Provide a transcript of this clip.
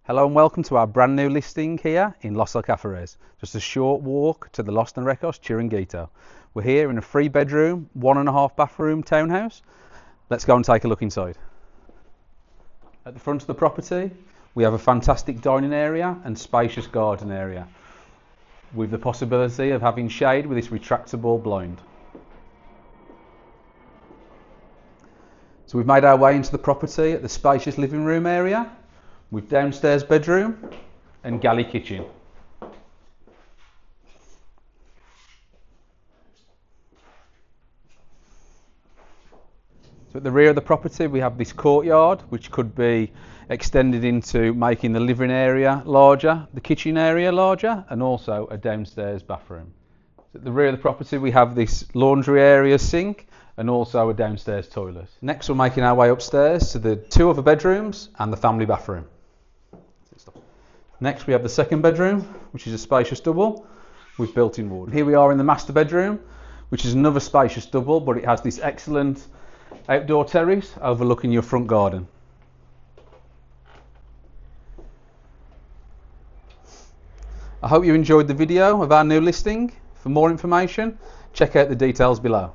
Hello and welcome to our brand new listing here in Los Alcázares, just a short walk to the Los Narejos Chiringuito. We're here in a 3-bedroom, 1.5 bathroom townhouse. Let's go and take a look inside. At the front of the property we have a fantastic dining area and spacious garden area with the possibility of having shade with this retractable blind. So we've made our way into the property at the spacious living room area with downstairs bedroom and galley kitchen. So at the rear of the property we have this courtyard which could be extended into making the living area larger, the kitchen area larger, and also a downstairs bathroom. So at the rear of the property we have this laundry area sink and also a downstairs toilet. Next we're making our way upstairs to the 2 other bedrooms and the family bathroom. Next we have the 2nd bedroom, which is a spacious double with built-in wardrobe. Here we are in the master bedroom, which is another spacious double, but it has this excellent outdoor terrace overlooking your front garden. I hope you enjoyed the video of our new listing. For more information, check out the details below.